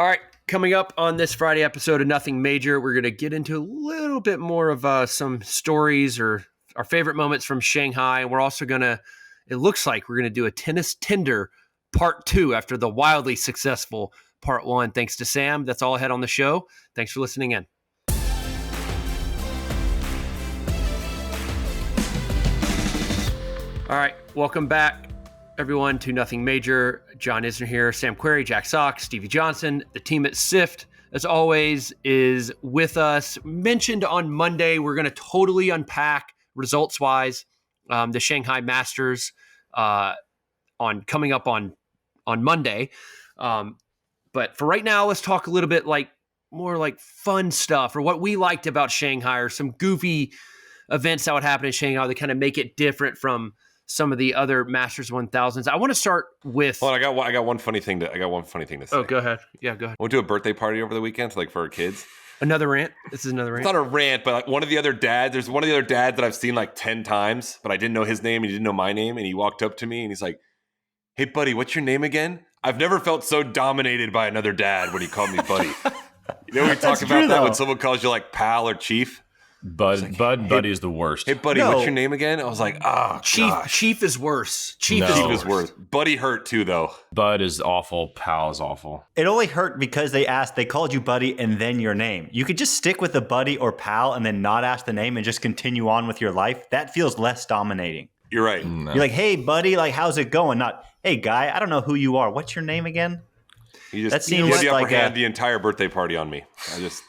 All right, coming up on this Friday episode of Nothing Major, we're going to get into a little bit more of some stories or our favorite moments from Shanghai. And we're also going to, it looks like we're going to do a tennis Tinder part 2 after the wildly successful part 1. Thanks to Sam. That's all I had on the show. Thanks for listening in. All right, welcome back, everyone, to Nothing Major. John Isner here, Sam Query, Jack Sock, Stevie Johnson. The team at SIFT, as always, is with us. Mentioned on Monday, we're going to totally unpack results-wise the Shanghai Masters coming up on Monday. But for right now, let's talk a little bit more like fun stuff or what we liked about Shanghai or some goofy events that would happen in Shanghai that kind of make it different from some of the other Masters 1000s. I want to start with. Hold on, I got one funny thing to say. Oh, go ahead. Yeah, go ahead. I went to a birthday party over the weekend, for our kids. Another rant. This is another rant. It's not a rant, but one of the other dads. There's one of the other dads that I've seen 10 times, but I didn't know his name and he didn't know my name, and he walked up to me and he's like, "Hey, buddy, what's your name again?" I've never felt so dominated by another dad when he called me buddy. You know, we talk about that when someone calls you pal or chief. Buddy is the worst. Hey, buddy, what's your name again? I was like, Chief is worse. Chief is worse. Buddy hurt too, though. Bud is awful. Pal is awful. It only hurt because they called you buddy and then your name. You could just stick with the buddy or pal and then not ask the name and just continue on with your life. That feels less dominating. You're right. No. You're like, hey, buddy, how's it going? Not, hey, guy, I don't know who you are. What's your name again? He had the upper hand the entire birthday party on me.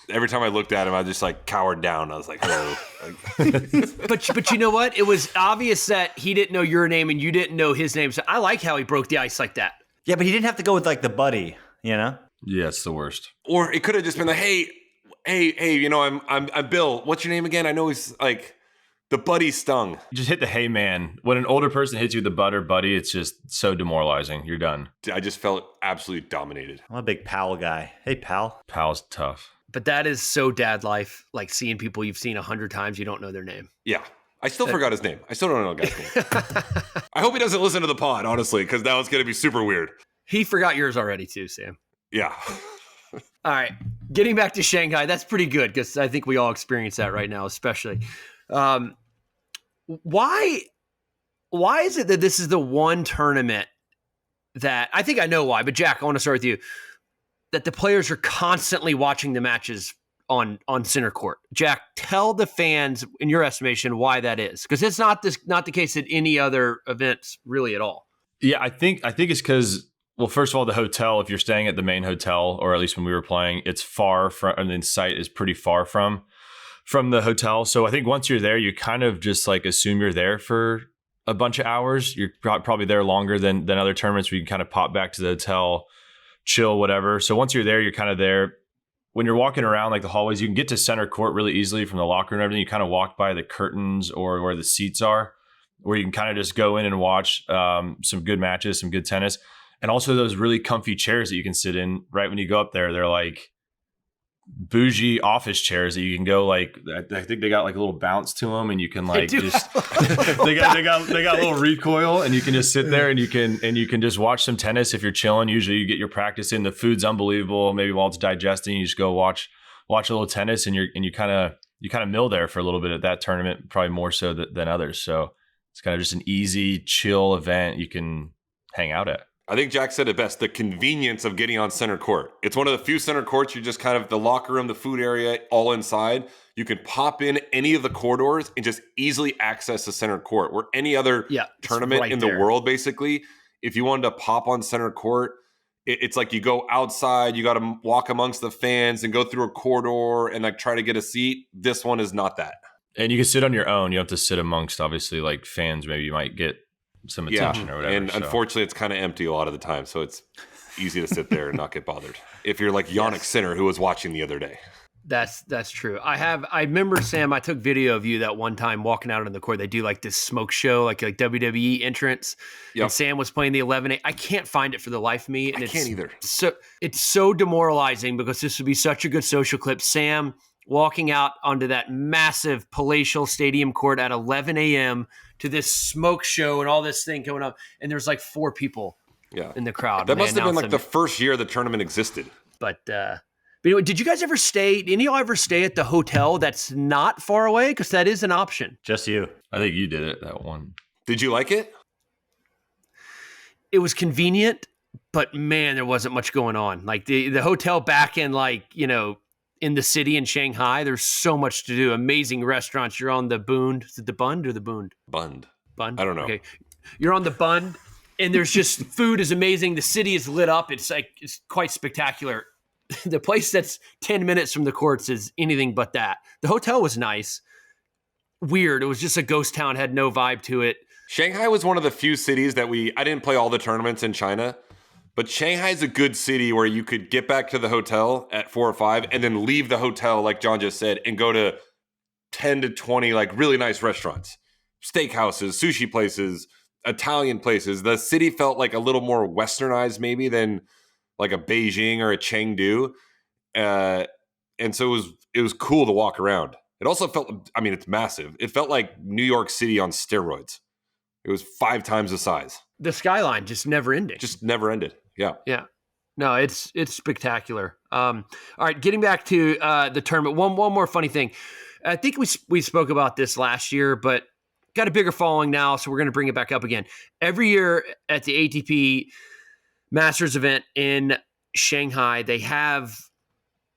Every time I looked at him, I just cowered down. I was like, hello. But you know what? It was obvious that he didn't know your name and you didn't know his name. So I like how he broke the ice like that. Yeah, but he didn't have to go with the buddy, you know? Yeah, it's the worst. Or it could have just been hey, I'm Bill. What's your name again? I know he's the buddy stung. You just hit the hey man. When an older person hits you with the bud or buddy, it's just so demoralizing. You're done. I just felt absolutely dominated. I'm a big pal guy. Hey, pal. Pal's tough. But that is so dad life, seeing people you've seen 100 times, you don't know their name. Yeah. I still forgot his name. I still don't know the guy's name. I hope he doesn't listen to the pod, honestly, because that was going to be super weird. He forgot yours already too, Sam. Yeah. All right. Getting back to Shanghai, that's pretty good because I think we all experience that right now, especially. Why is it that this is the one tournament that I think I know why, but Jack, I want to start with you, that the players are constantly watching the matches on center court. Jack, tell the fans, in your estimation, why that is, because it's not the case at any other events really at all. Yeah, I think it's because, well, first of all, the hotel, if you're staying at the main hotel, or at least when we were playing, it's far from, and the site is pretty far from the hotel. So I think once you're there, you kind of just assume you're there for a bunch of hours. You're probably there longer than other tournaments where you can kind of pop back to the hotel, chill, whatever. So once you're there, you're kind of there. When you're walking around the hallways, you can get to center court really easily from the locker room and everything. You kind of walk by the curtains or where the seats are, where you can kind of just go in and watch some good matches, some good tennis. And also those really comfy chairs that you can sit in right when you go up there. They're bougie office chairs that you can go I think they got a little bounce to them, and you can just they got a little recoil, and you can just sit there and you can just watch some tennis if you're chilling. Usually you get your practice in. The food's unbelievable. Maybe while it's digesting, you just go watch a little tennis, and you kind of mill there for a little bit at that tournament, probably more so than others. So it's kind of just an easy, chill event you can hang out at. I think Jack said it best, the convenience of getting on center court. It's one of the few center courts, you're just kind of the locker room, the food area, all inside. You can pop in any of the corridors and just easily access the center court. Where any other tournament in the world, basically, if you wanted to pop on center court, it's you go outside, you got to walk amongst the fans and go through a corridor and try to get a seat. This one is not that. And you can sit on your own. You don't have to sit amongst, obviously, fans. Maybe you might get some attention or whatever. And unfortunately, it's kind of empty a lot of the time, so it's easy to sit there and not get bothered. If you're Yannick Sinner, who was watching the other day. That's true. I remember, Sam, I took video of you that one time walking out on the court. They do this smoke show, like WWE entrance. Yep. And Sam was playing the 11-8. I can't find it for the life of me. And I can't either. So it's so demoralizing because this would be such a good social clip. Sam walking out onto that massive palatial stadium court at 11 a.m. to this smoke show and all this thing going up. And there's 4 people in the crowd. That must have been the first year the tournament existed. But anyway, did you guys ever stay? Any of y'all ever stay at the hotel that's not far away? Because that is an option. Just you. I think you did it, that one. Did you like it? It was convenient, but man, there wasn't much going on. Like the hotel back in in the city in Shanghai, there's so much to do. Amazing restaurants. You're on the Bund. Is it the Bund or the Bund? Bund. Bund? I don't know. Okay. You're on the Bund, and there's just food is amazing. The city is lit up. It's quite spectacular. The place that's 10 minutes from the courts is anything but that. The hotel was nice. Weird. It was just a ghost town, had no vibe to it. Shanghai was one of the few cities that I didn't play all the tournaments in China, but Shanghai is a good city where you could get back to the hotel at 4 or 5 and then leave the hotel, like John just said, and go to 10 to 20 like really nice restaurants, steakhouses, sushi places, Italian places. The city felt like a little more westernized maybe than like a Beijing or a Chengdu. And so it was cool to walk around. It also felt, I mean, it's massive. It felt like New York City on steroids. It was 5 times the size. The skyline just never ending. Just never ended. Yeah. Yeah. No, it's spectacular. All right, getting back to the tournament. One more funny thing. I think we spoke about this last year, but got a bigger following now, so we're going to bring it back up again. Every year at the ATP Masters event in Shanghai, they have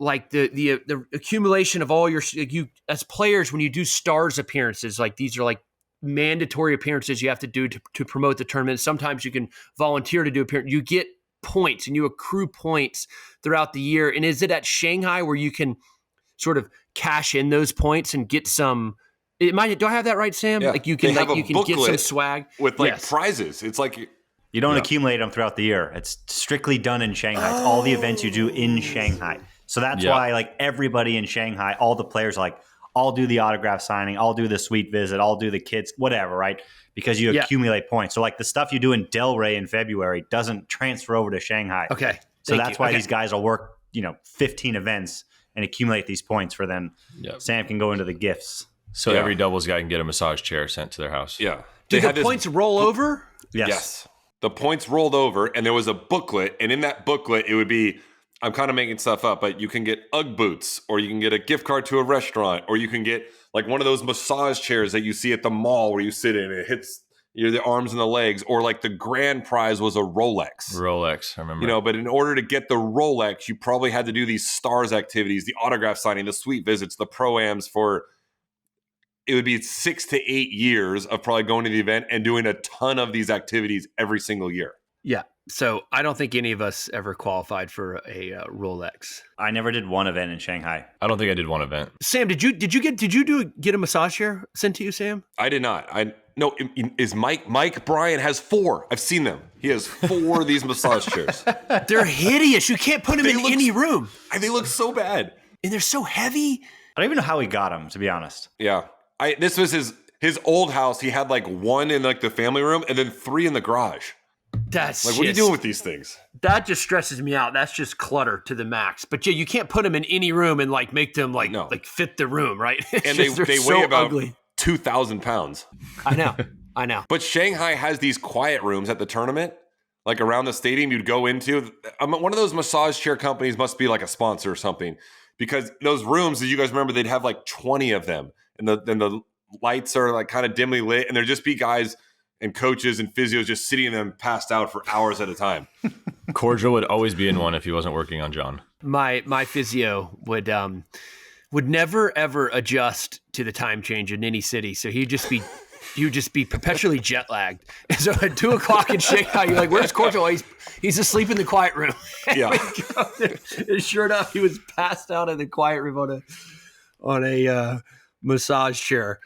like the accumulation of all you as players when you do stars appearances. Like these are like mandatory appearances you have to do to promote the tournament. Sometimes you can volunteer to do appearance. You get points and you accrue points throughout the year. And is it at Shanghai where you can sort of cash in those points and get some? Do I have that right, Sam? Yeah. Like you can get some swag with prizes. It's like you don't accumulate them throughout the year. It's strictly done in Shanghai. It's all the events you do in Shanghai. So that's why like everybody in Shanghai, all the players like, I'll do the autograph signing, I'll do the suite visit, I'll do the kids, whatever, right? Because you accumulate points. So like the stuff you do in Delray in February doesn't transfer over to Shanghai. Okay. So that's why these guys will work, 15 events and accumulate these points for then Sam can go into the gifts. So every doubles guy can get a massage chair sent to their house. Yeah. Do the points roll over? Yes. The points rolled over and there was a booklet. And in that booklet, it would be, I'm kind of making stuff up, but you can get UGG boots or you can get a gift card to a restaurant or you can get like one of those massage chairs that you see at the mall where you sit in and it hits the arms and the legs, or like the grand prize was a Rolex. Rolex, I remember. But in order to get the Rolex, you probably had to do these stars activities, the autograph signing, the suite visits, the pro-ams for, it would be 6 to 8 years of probably going to the event and doing a ton of these activities every single year. Yeah. So I don't think any of us ever qualified for a Rolex. I never did one event in Shanghai. I don't think I did one event. Sam, did you get a massage chair sent to you, Sam? I did not. Is Mike Bryan has 4. I've seen them. He has 4 of these massage chairs. They're hideous. You can't put them in any room. They look so bad. And they're so heavy. I don't even know how he got them, to be honest. Yeah. This was his old house. He had like 1 in like the family room and then 3 in the garage. That's like, what are you doing with these things? That just stresses me out. That's just clutter to the max. But yeah, you can't put them in any room and like make them like fit the room, right? And they weigh about 2,000 pounds. I know. But Shanghai has these quiet rooms at the tournament, like around the stadium you'd go into. One of those massage chair companies must be like a sponsor or something, because those rooms, as you guys remember, they'd have like 20 of them, and the lights are like kind of dimly lit, and there'd just be guys and coaches and physios just sitting in them passed out for hours at a time. Cordial would always be in one if he wasn't working on John. My physio would never ever adjust to the time change in any city, so he would just be perpetually jet lagged. And so at 2:00 in Shanghai, you're like, "Where's Cordial?" He's asleep in the quiet room. Yeah. And sure enough, he was passed out in the quiet room on a massage chair.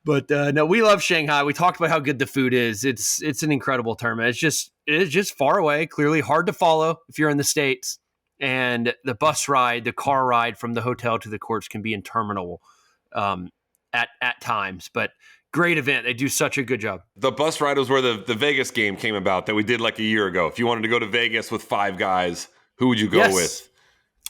But no, we love Shanghai. We talked about how good the food is. It's an incredible tournament. It is just far away, clearly hard to follow if you're in the States. And the the car ride from the hotel to the courts can be interminable at times. But great event. They do such a good job. The bus ride was where the Vegas game came about that we did like a year ago. If you wanted to go to Vegas with 5 guys, who would you go with?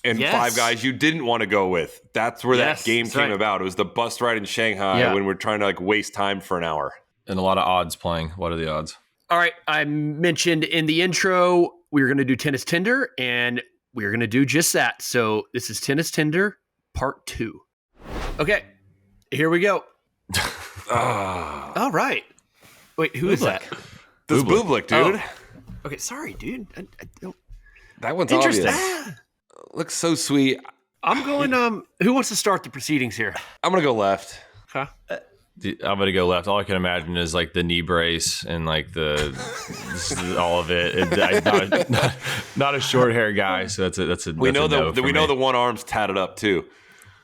And 5 guys you didn't want to go with. That's where that game came about. It was the bus ride in Shanghai when we're trying to like waste time for an hour. And a lot of odds playing. What are the odds? All right. I mentioned in the intro, we were going to do tennis Tinder, and we're going to do just that. So this is Tennis Tinder Part 2. Okay, here we go. All right. Wait, who is that? This Bublik, dude. Oh. Okay, sorry, dude. I don't... That one's Interesting. obvious. Looks so sweet. I'm going, who wants to start the proceedings here? I'm going to go left. Huh? I'm gonna go left. All I can imagine is like the knee brace and like the all of it. Not a short hair guy, so that's a. We know no we know the one arm's tatted up too.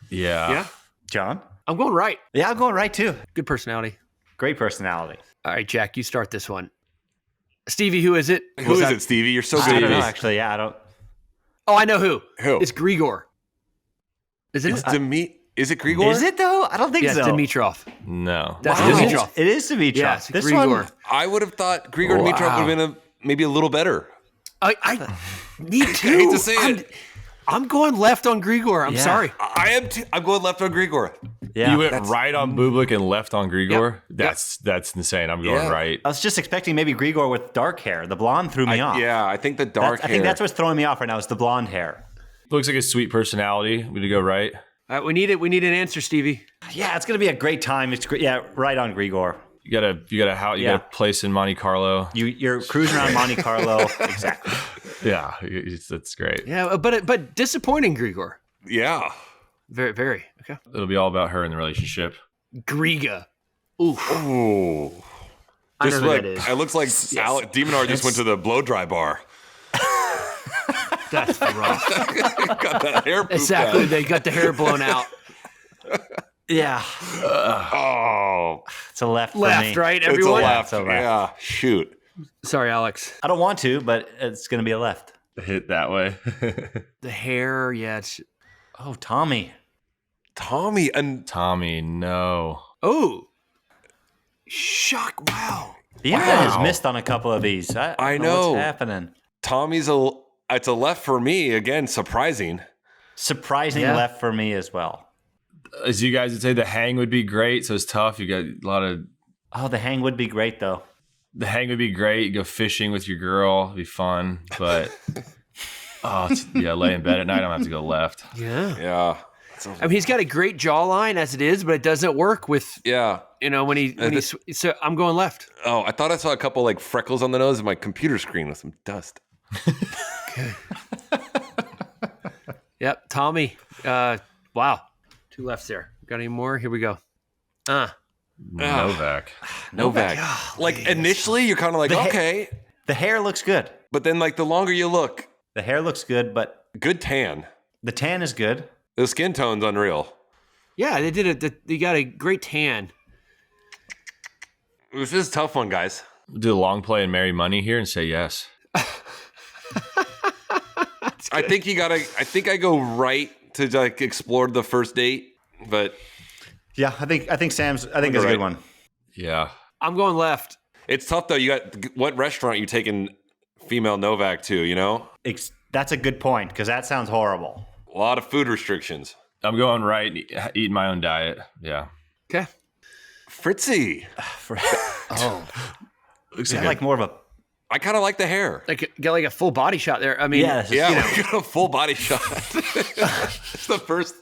Yeah. Yeah? John? I'm going right. Yeah, I'm going right too. Good personality. Great personality. All right, Jack, you start this one. Stevie, who is it? Who is it, Stevie? You're so I good don't at know, this. actually. Yeah, I don't. Oh, I know who. Who? It's Grigor. Isn't It's it? Is it Grigor? Is it though? I don't think Yeah, so. it's Dimitrov. No. That's Wow. Dimitrov. It is Dimitrov. Yeah, it's this Grigor. one. I would have thought Grigor Dimitrov would have been maybe a little better. Me too. I hate to say it. I'm going left on Grigor. I'm Yeah. sorry. I am too. I'm going left on Grigor. Yeah. You went right on Bublik and left on Grigor. Yep. That's insane. I'm going Yeah. right. I was just expecting maybe Grigor with dark hair. The blonde threw me off. Yeah, I think the I dark hair. think that's what's throwing me off right now is the blonde hair. Looks like a sweet personality. We to go right. All right, we need it. We need an answer, Stevie. Yeah, it's gonna be a great time. It's great. Yeah, right on Grigor. You got a place in Monte Carlo. You're cruising around Monte Carlo. Exactly. Yeah, that's great. Yeah, but disappointing, Grigor. Yeah. Very, very. Okay. It'll be all about her in the relationship. Griga. Oof. Ooh. I know Just who like that is. it looks like Demonar just went to the blow dry bar. That's rough. Got that hair poofed Exactly. out. They got the hair blown out. Yeah, Oh, it's a left. For Left, me. right? it's a Everyone? left. It's a left. Yeah, shoot. Sorry, Alex. I don't want to, but it's gonna be a left. Hit that way. The hair, yeah. It's... Oh, Tommy. Tommy and Tommy, no. Oh. Shock. Wow. The internet has missed on a couple of these. I don't know. what's happening. Tommy's it's a left for me again. Surprising. Surprising Yeah. left for me as well. As you guys would say, the hang would be great. So it's tough. You got a lot of. Oh, the hang would be great though. The hang would be great. You go fishing with your girl. It'd be fun. But lay in bed at night. I'm gonna have to go left. Yeah. Yeah. I mean, he's got a great jawline as it is, but it doesn't work with, Yeah. when he's. So I'm going left. Oh, I thought I saw a couple like freckles on the nose of my computer screen with some dust. Yep. Tommy. Wow. 2 lefts there. Got any more? Here we go. Novak. Novak. Like initially, you're kind of like, okay, The hair looks good. but then like the longer you look, The hair looks good, but good tan. the tan is good. The skin tone's unreal. Yeah, they did it. They got a great tan. This is a tough one, guys. Do a long play and marry money here and say yes. I think I think I go right to like explore the first date, but Yeah, I think Sam's. I think You're is a right. good one. Yeah. I'm going left. it's tough though. You got what restaurant you taking female Novak to? You know, That's a good point because that sounds horrible. a lot of food restrictions. I'm going right, eating my own diet. Yeah. Okay. Fritzy, Looks like more of a. I kind of like the hair. Like got like a full body shot there. I mean, Yes. Yeah, you know. we got a full body shot. That's the first.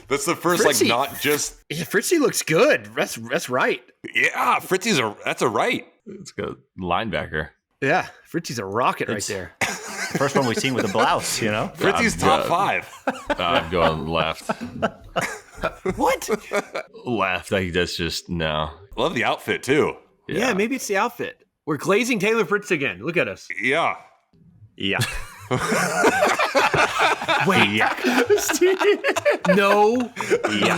That's the first. Fritzy. Like not just. Yeah, Fritzy looks good. That's right. Yeah, Fritzy's that's a right. Let's go linebacker. Yeah, Fritzy's a rocket right there. First one we've seen with a blouse, you know? Fritzy's top 5. I'm going left. What? Left. Like that's just no. Love the outfit too. Yeah. Maybe it's the outfit. We're glazing Taylor Fritz again. Look at us. Yeah. Yeah. Wait. No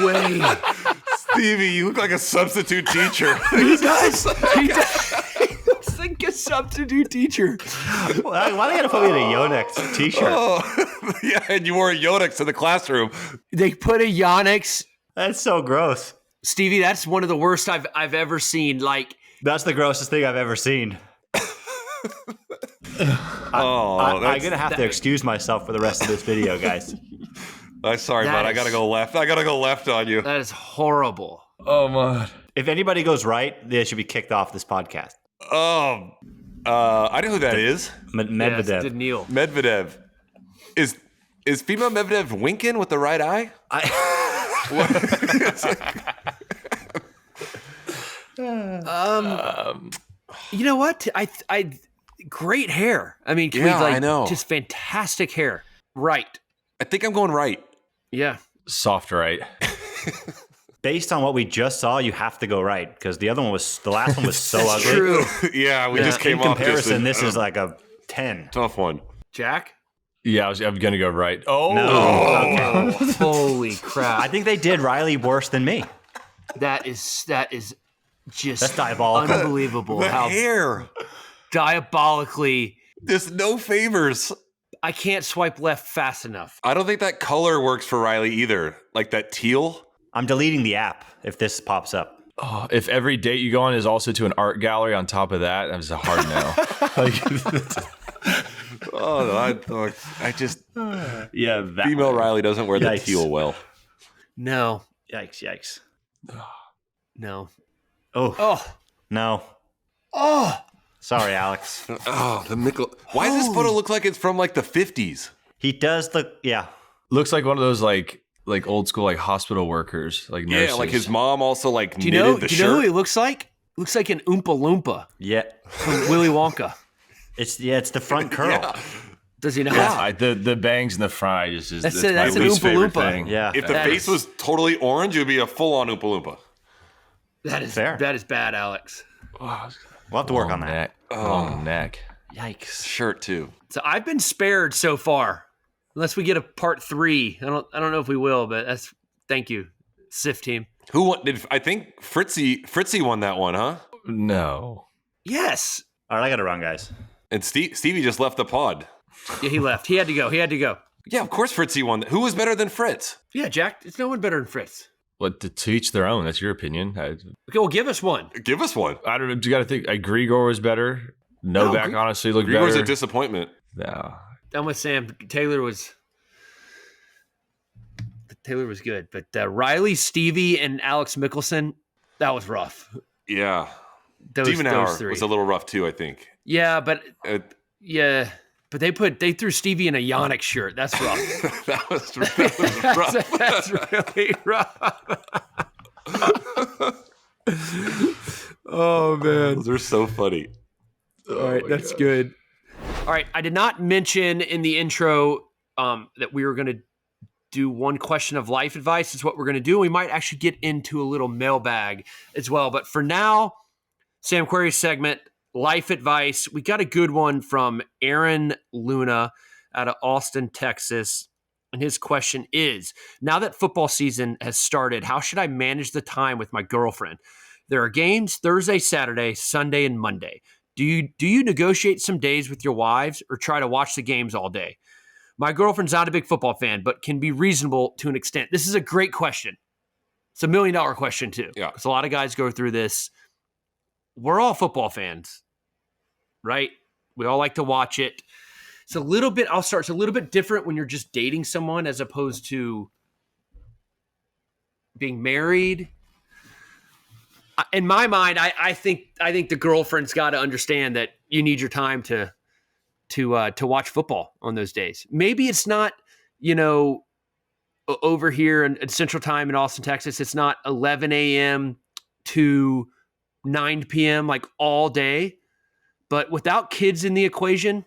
way. Stevie, you look like a substitute teacher. He does. He looks like a substitute teacher. Why do they gotta put me in a Yonex t-shirt? Oh, yeah, and you wore a Yonex to the classroom. They put a Yonex. That's so gross. Stevie, that's one of the worst I've ever seen. Like, That's the grossest thing I've ever seen. Oh, I'm gonna have to excuse myself for the rest of this video, guys. I'm sorry, That bud. I is- gotta go left. I gotta go left on you. that is horrible. Oh my. If anybody goes right, they should be kicked off this podcast. I know who that is. Yeah, it's Medvedev. Daniil. Medvedev. Is female Medvedev winking with the right eye? You know what? I great hair. I mean, I know. Just fantastic hair. Right. I think I'm going right. Yeah. Soft right. Based on what we just saw, you have to go right because the last one was so ugly. True. Yeah, we just came in off. comparison, this is like a 10. Tough one. Jack? Yeah, I'm going to go right. Oh. No. Okay. Holy crap. I think they did Riley worse than me. That is just That's diabolical. unbelievable. The How hair. diabolically. There's no favors. I can't swipe left fast enough. I don't think that color works for Riley either. Like that teal. I'm deleting the app if this pops up. Oh, if every date you go on is also to an art gallery on top of that, that's a hard no. Oh, no, I just Yeah, that female one. Riley doesn't wear the Yikes. teal well. No. Yikes. No. Oh, Oh. no. Oh. Sorry, Alex. Oh, the Mickle. Why does this photo look like it's from like the 50s? He does look, yeah. Looks like one of those like old school like hospital workers, like nurses. Yeah, like his mom also like Do you knitted know? the Do you know who shirt. he looks like? Looks like an Oompa Loompa Yeah. from Willy Wonka. It's the front curl. Yeah. Does he not? Yeah, the bangs in the front is just That's my an least Oompa favorite Loompa. thing. Yeah. If the That face is- was totally orange, it would be a full-on Oompa Loompa. That is Fair. That is bad, Alex. We'll have to work on that. Neck. Long neck. Yikes. Shirt too. So I've been spared so far, unless we get a part 3. I don't know if we will, but thank you, SIF team. Who won? I think Fritzy won that one, huh? No. Yes. All right, I got to run, guys. And Stevie just left the pod. Yeah, he left. He had to go. Yeah, of course Fritzy won. Who was better than Fritz? Yeah, Jack. There's no one better than Fritz. What to each their own. That's your opinion. Okay, well, give us one. Give us one. I don't know. You got to think. Grigor was better. Novak honestly looked Grigor's better. a disappointment. No. I'm with Sam. Taylor was good, but Riley, Stevie, and Alex Mickelson, that was rough. Yeah. Those Demonauer three. was a little rough too, I think. Yeah, but Uh, they threw Stevie in a Yannick shirt. That's rough. that was rough. That's really rough. Oh man. Those are so funny. All right, that's good. All right, I did not mention in the intro that we were going to do one question of life advice. Is what we're going to do. We might actually get into a little mailbag as well. But for now, Sam Query's segment, life advice. We got a good one from Aaron Luna out of Austin, Texas. And his question is, now that football season has started, how should I manage the time with my girlfriend? There are games Thursday, Saturday, Sunday, and Monday. Do you negotiate some days with your wives or try to watch the games all day? My girlfriend's not a big football fan, but can be reasonable to an extent. This is a great question. It's $1 million question too. Yeah. Because a lot of guys go through this. We're all football fans, right? We all like to watch it. It's a little bit different when you're just dating someone as opposed to being married. In my mind, I think the girlfriend's got to understand that you need your time to watch football on those days. Maybe it's not, over here in Central Time in Austin, Texas, it's not 11 a.m. to 9 p.m. like all day. But without kids in the equation,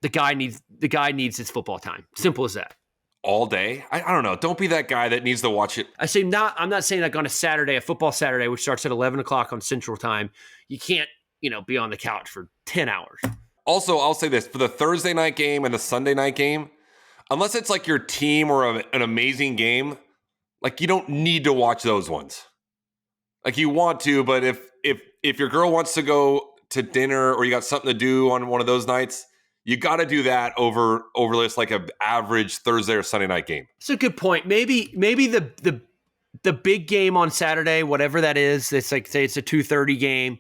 the guy needs his football time. Simple as that. All day? I don't know. Don't be that guy that needs to watch it. I'm not saying like on a football Saturday, which starts at 11 o'clock on Central Time, you can't, be on the couch for 10 hours. Also, I'll say this. For the Thursday night game and the Sunday night game, unless it's like your team or an amazing game, like you don't need to watch those ones. Like you want to, but if your girl wants to go to dinner or you got something to do on one of those nights, you got to do that over this like an average Thursday or Sunday night game. It's a good point. Maybe the big game on Saturday, whatever that is, it's like say it's a 2:30 game,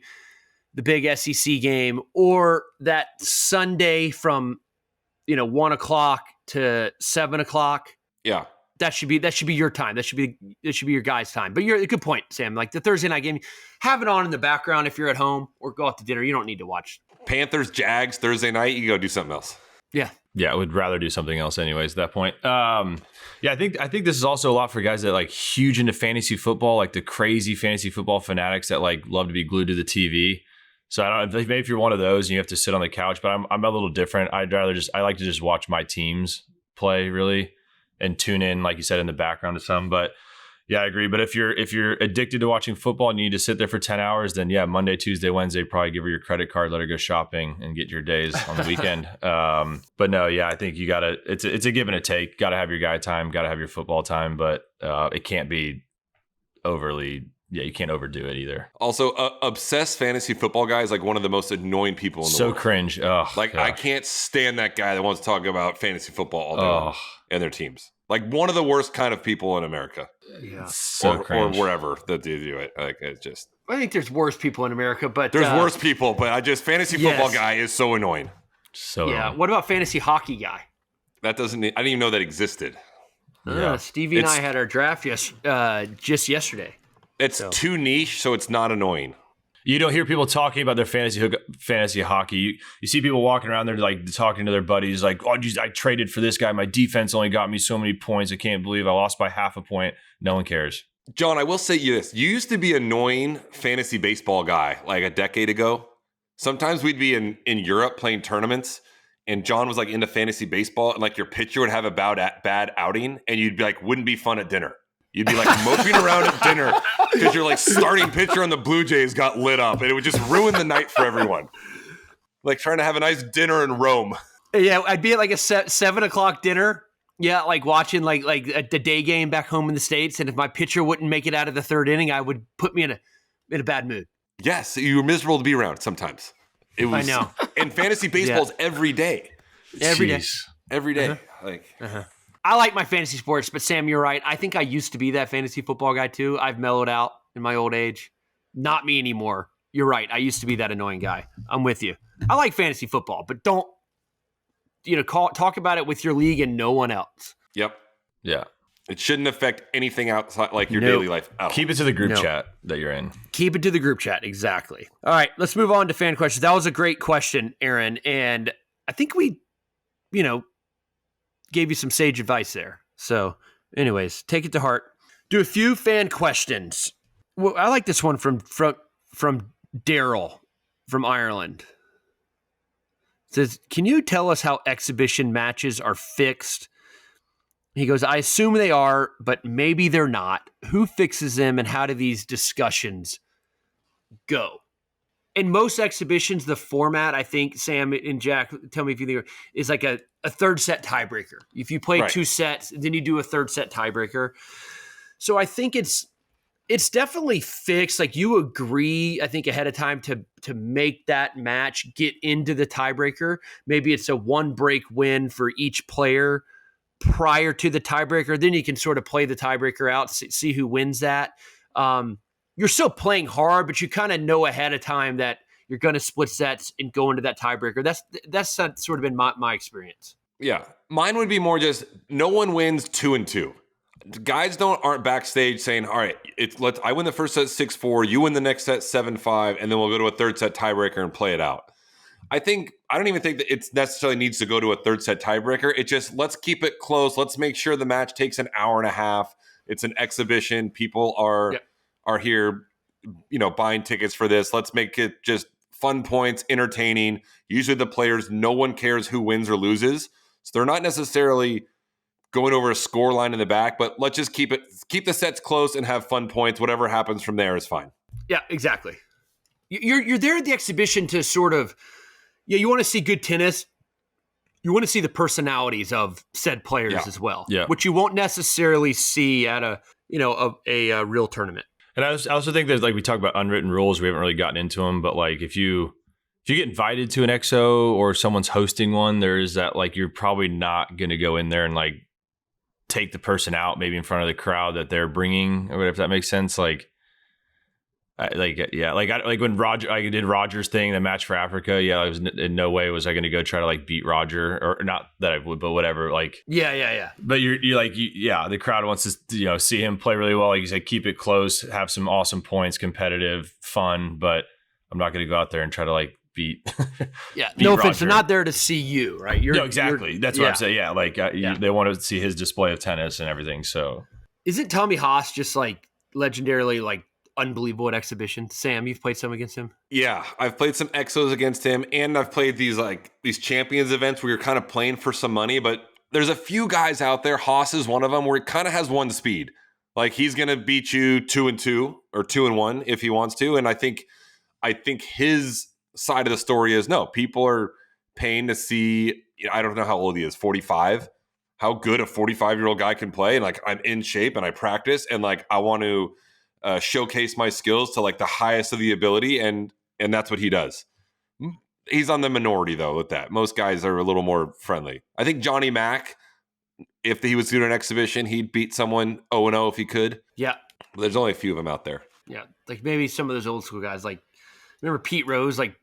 the big SEC game, or that Sunday from 1 o'clock to 7 o'clock. Yeah. That should be your time. That should be your guys' time. But you're a good point, Sam. Like the Thursday night game, have it on in the background if you're at home or go out to dinner. You don't need to watch. Panthers, Jags, Thursday night, you go do something else. Yeah, I would rather do something else anyways at that point. I think this is also a lot for guys that like huge into fantasy football, like the crazy fantasy football fanatics that like love to be glued to the TV. So I don't know, maybe if you're one of those and you have to sit on the couch, but I'm a little different. I like to just watch my teams play really and tune in, like you said, in the background to some. But yeah, I agree. But if you're addicted to watching football and you need to sit there for 10 hours, then yeah, Monday, Tuesday, Wednesday, probably give her your credit card, let her go shopping and get your days on the weekend. But no, yeah, I think you gotta, it's a give and a take. Gotta have your guy time, gotta have your football time, but it can't be overly, you can't overdo it either. Also, obsessed fantasy football guy is like one of the most annoying people in the world. So cringe. Oh, like, gosh. I can't stand that guy that wants to talk about fantasy football all day long and their teams. Like one of the worst kind of people in America. Yeah. Or wherever that they do it. Like it's just. I think there's worse people in America, but there's worse people. But fantasy football guy is so annoying. So annoying. What about fantasy hockey guy? That doesn't. I didn't even know that existed. Stevie and I had our draft just yesterday. It's too niche, so it's not annoying. You don't hear people talking about their fantasy hockey. You see people walking around there like talking to their buddies like, oh, geez, I traded for this guy. My defense only got me so many points. I can't believe I lost by half a point. No one cares. John, I will say you this. You used to be an annoying fantasy baseball guy like a decade ago. Sometimes we'd be in Europe playing tournaments and John was like into fantasy baseball and like your pitcher would have a bad outing and you'd be like, wouldn't be fun at dinner. You'd be like moping around at dinner because your like starting pitcher on the Blue Jays got lit up and it would just ruin the night for everyone. Like trying to have a nice dinner in Rome. Yeah, I'd be at like a 7:00 dinner. Yeah, like watching like the day game back home in the States. And if my pitcher wouldn't make it out of the third inning, I would put me in a bad mood. Yes, you were miserable to be around sometimes. It was, I know. And fantasy baseball's every day. Every day. Every day. I like my fantasy sports, but Sam, you're right. I think I used to be that fantasy football guy too. I've mellowed out in my old age. Not me anymore. You're right. I used to be that annoying guy. I'm with you. I like fantasy football, but don't, talk about it with your league and no one else. Yep. Yeah. It shouldn't affect anything outside, like your daily life. Keep it to the group chat that you're in. Keep it to the group chat. Exactly. All right. Let's move on to fan questions. That was a great question, Aaron. And I think we, gave you some sage advice there. So anyways, take it to heart. Do a few fan questions. Well, I like this one from Daryl from Ireland. It says, can you tell us how exhibition matches are fixed? He goes, I assume they are, but maybe they're not. Who fixes them and how do these discussions go? In most exhibitions, the format, I think, Sam and Jack, tell me if you think, is like a third set tiebreaker. If you play 2 sets, then you do a third set tiebreaker. So I think it's definitely fixed. Like you agree, I think, ahead of time to make that match get into the tiebreaker. Maybe it's a 1-break win for each player prior to the tiebreaker. Then you can sort of play the tiebreaker out, see who wins that. You're still playing hard, but you kind of know ahead of time that you're going to split sets and go into that tiebreaker. That's sort of been my experience. Yeah. Mine would be more just no one wins 2-2. Guys aren't backstage saying, all right, I win the first set 6-4, you win the next set 7-5, and then we'll go to a third set tiebreaker and play it out. I don't even think that it necessarily needs to go to a third set tiebreaker. It just, let's keep it close. Let's make sure the match takes an hour and a half. It's an exhibition. People are here, buying tickets for this. Let's make it just fun points, entertaining. Usually the players, no one cares who wins or loses. So they're not necessarily going over a score line in the back, but let's just keep the sets close and have fun points. Whatever happens from there is fine. Yeah, exactly. You're there at the exhibition to sort of, you want to see good tennis. You want to see the personalities of said players as well, which you won't necessarily see at a real tournament. And I also think there's, like, we talk about unwritten rules. We haven't really gotten into them, but like if you get invited to an XO or someone's hosting one, there's that, like, you're probably not going to go in there and like take the person out maybe in front of the crowd that they're bringing or whatever, if that makes sense. Like when I did Roger's thing, the match for Africa. Yeah, I was in no way was I going to go try to like beat Roger, or not that I would, but whatever. Like, yeah. But you're like, the crowd wants to, see him play really well. Like you said, keep it close, have some awesome points, competitive, fun. But I'm not going to go out there and try to like beat. Yeah, beat no offense, they're Roger. not there to see you, right? No, exactly. That's what I'm saying. Yeah, like Yeah. they want to see his display of tennis and everything. So Isn't Tommy Haas just like legendarily like unbelievable at exhibition? Sam, you've played some against him? Yeah, I've played some exos against him, and I've played these champions events where you're kind of playing for some money, but there's a few guys out there, Haas is one of them, where he kind of has one speed. Like he's gonna beat you 2-2 or 2-1 if he wants to. And I think his side of the story is no, people are paying to see, I don't know how old he is, 45, how good a 45-year-old guy can play. And like I'm in shape and I practice and like I want to showcase my skills to like the highest of the ability, and that's what he does. He's on the minority though with that. Most guys are a little more friendly. I think Johnny Mack, if he was doing an exhibition, he'd beat someone 0-0 if he could. Yeah. But there's only a few of them out there. Yeah. Like maybe some of those old school guys, like remember Pete Rose, like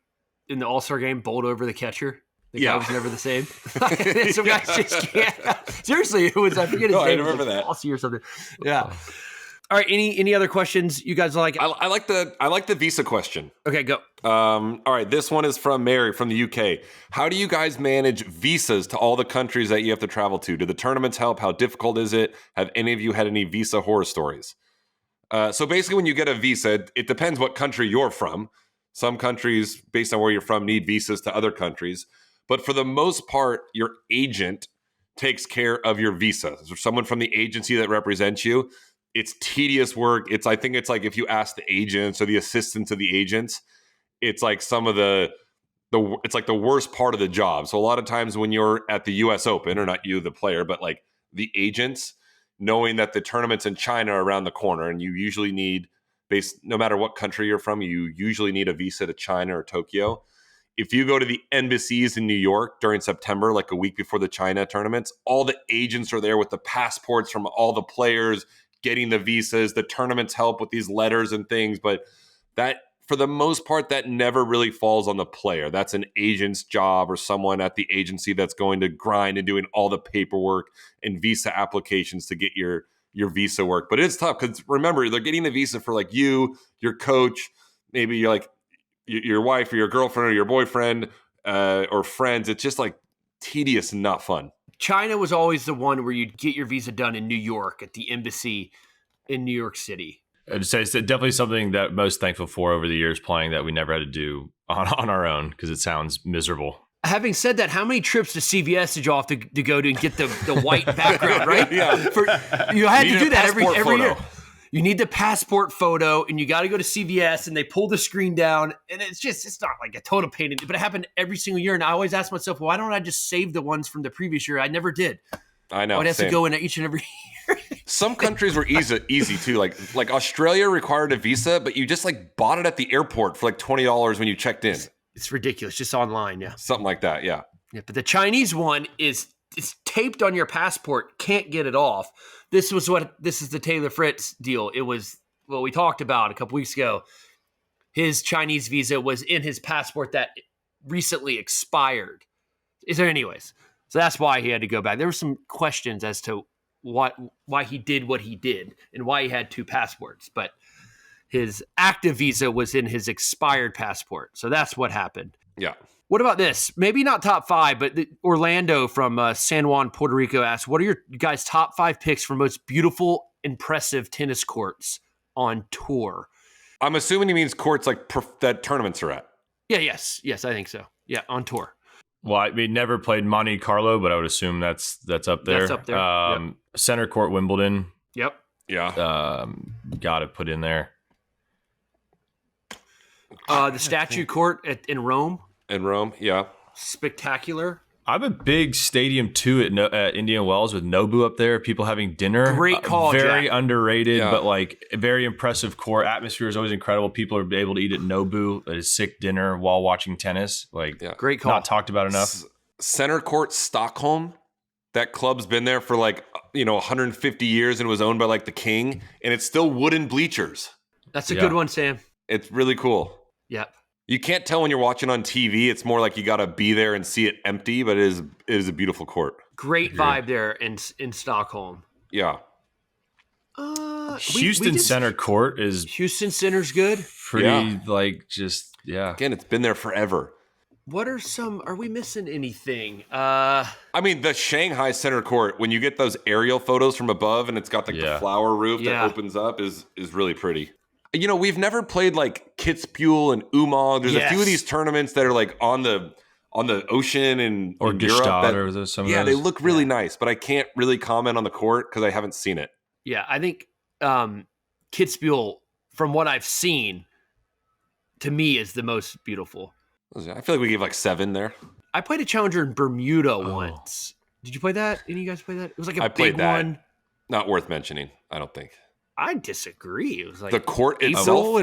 in the All-Star game, bowled over the catcher? The guy was never the same. Some guys just can't. Seriously, it was, I forget his name. I remember that. Aussie or something. Yeah. All right. Any other questions you guys like? I like the visa question. Okay, go. All right, this one is from Mary from the UK. How do you guys manage visas to all the countries that you have to travel to? Do the tournaments help? How difficult is it? Have any of you had any visa horror stories? So basically, when you get a visa, it depends what country you're from. Some countries, based on where you're from, need visas to other countries. But for the most part, your agent takes care of your visa. So someone from the agency that represents you. It's tedious work. I think it's like if you ask the agents or the assistants of the agents, it's like some of it's like the worst part of the job. So a lot of times when you're at the US Open, or not you, the player, but like the agents, knowing that the tournament's in China are around the corner, and you usually need, no matter what country you're from, you usually need a visa to China or Tokyo. If you go to the embassies in New York during September, like a week before the China tournaments, all the agents are there with the passports from all the players, getting the visas. The tournaments help with these letters and things, but that, for the most part, that never really falls on the player. That's an agent's job or someone at the agency that's going to grind and doing all the paperwork and visa applications to get your visa work. But it's tough because remember, they're getting the visa for like you, your coach, maybe you're like your wife or your girlfriend or your boyfriend or friends. It's just like tedious and not fun. China was always the one where you'd get your visa done in New York at the embassy in New York City. I'd say it's definitely something that I'm most thankful for over the years playing that we never had to do on our own because it sounds miserable. Having said that, how many trips to CVS did you have to go to and get the white background, right? Yeah. You had to do that every photo. year. You need the passport photo, and you got to go to CVS, and they pull the screen down, and it's not like a total pain, but it happened every single year, and I always ask myself, why don't I just save the ones from the previous year? I never did. I know. I would have to go in each and every year. Some countries were easy too. Like Australia required a visa, but you just like bought it at the airport for like $20 when you checked in. It's ridiculous. Just online, yeah. Something like that, yeah. Yeah, but the Chinese one it's taped on your passport. Can't get it off. This is the Taylor Fritz deal. It was what we talked about a couple weeks ago. His Chinese visa was in his passport that recently expired. Anyways, so that's why he had to go back. There were some questions as to why he did what he did and why he had two passports, but his active visa was in his expired passport. So that's what happened. Yeah. What about this? Maybe not top five, but Orlando from San Juan, Puerto Rico asked, what are your guys' top 5 picks for most beautiful, impressive tennis courts on tour? I'm assuming he means courts like that tournaments are at. Yeah, yes, I think so. Yeah, on tour. Well, I mean, never played Monte Carlo, but I would assume that's up there. That's up there. Yep. Center Court Wimbledon. Yep. Yeah. Got to put in there. The Statue Court in Rome. In Rome, yeah. Spectacular. I'm a big Stadium 2 at Indian Wells with Nobu up there. People having dinner. Great call, Very Jack. underrated, Yeah. but like a very impressive court. Atmosphere is always incredible. People are able to eat at Nobu at a sick dinner while watching tennis. Like, Yeah. Great call. not talked about enough. Center Court Stockholm. That club's been there for 150 years and was owned by like the king, and it's still wooden bleachers. That's a Yeah. good one, Sam. It's really cool. Yep. You can't tell when you're watching on TV. It's more like you got to be there and see it empty, but it is a beautiful court. Great vibe there in Stockholm. Yeah. Houston Center Court is Houston Center's good. pretty Yeah. just. Again, it's been there forever. What are some? Are we missing anything? I mean, the Shanghai center court, when you get those aerial photos from above and it's got like the flower roof that opens up is really pretty. You know, we've never played like Kitzbühel and Umag. There's a few of these tournaments that are like on the ocean and or Gstaad or some of those. They look really nice, but I can't really comment on the court because I haven't seen it. Yeah, I think Kitzbühel, from what I've seen, to me is the most beautiful. I feel like we gave like 7 there. I played a challenger in Bermuda once. Did you play that? Any of you guys play that? It was like a big one. Not worth mentioning, I don't think. I disagree. It was like the court itself.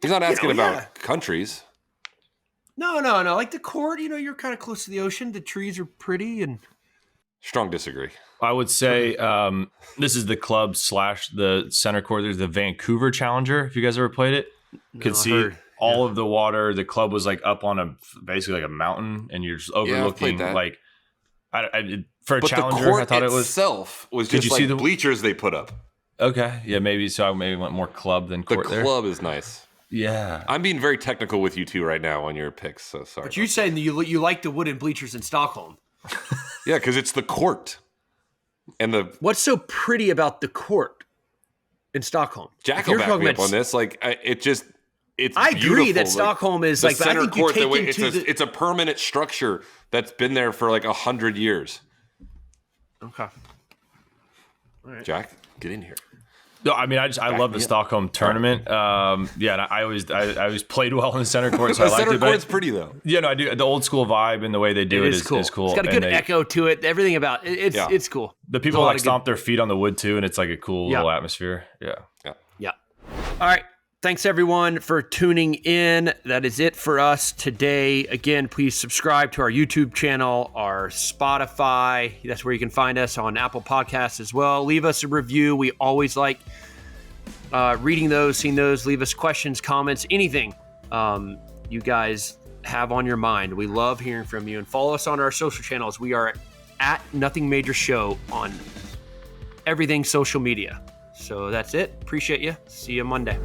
He's not asking about countries. No. Like the court, you're kind of close to the ocean. The trees are pretty and. Strong disagree. I would say this is the club / the center court. There's the Vancouver Challenger. If you guys ever played it, could see all of the water. The club was like up on basically like a mountain, and you're just overlooking like. For a challenger, I thought it was itself was just like the bleachers they put up. Okay, yeah, maybe so. I maybe went more club than court. The club is nice. Yeah, I'm being very technical with you two right now on your picks. So sorry. But you're saying that you like the wooden bleachers in Stockholm? Yeah, because it's the court. And what's so pretty about the court in Stockholm? Jack will back me up on this. Like it's. I agree that Stockholm is like the center court. It's a permanent structure that's been there for like 100 years. Okay. All right. Jack, get in here. No, I mean, I love the Stockholm tournament. And I always played well in the center court. So the center court's pretty though. Yeah, no, I do. The old school vibe and the way they do it is cool. It's got a good echo to it. Everything about it, it's cool. The people like stomp their feet on the wood too, and it's like a cool little atmosphere. Yeah. All right. Thanks, everyone, for tuning in. That is it for us today. Again, please subscribe to our YouTube channel, our Spotify. That's where you can find us, on Apple Podcasts as well. Leave us a review. We always like reading those, seeing those. Leave us questions, comments, anything you guys have on your mind. We love hearing from you. And follow us on our social channels. We are at Nothing Major Show on everything social media. So that's it. Appreciate you. See you Monday.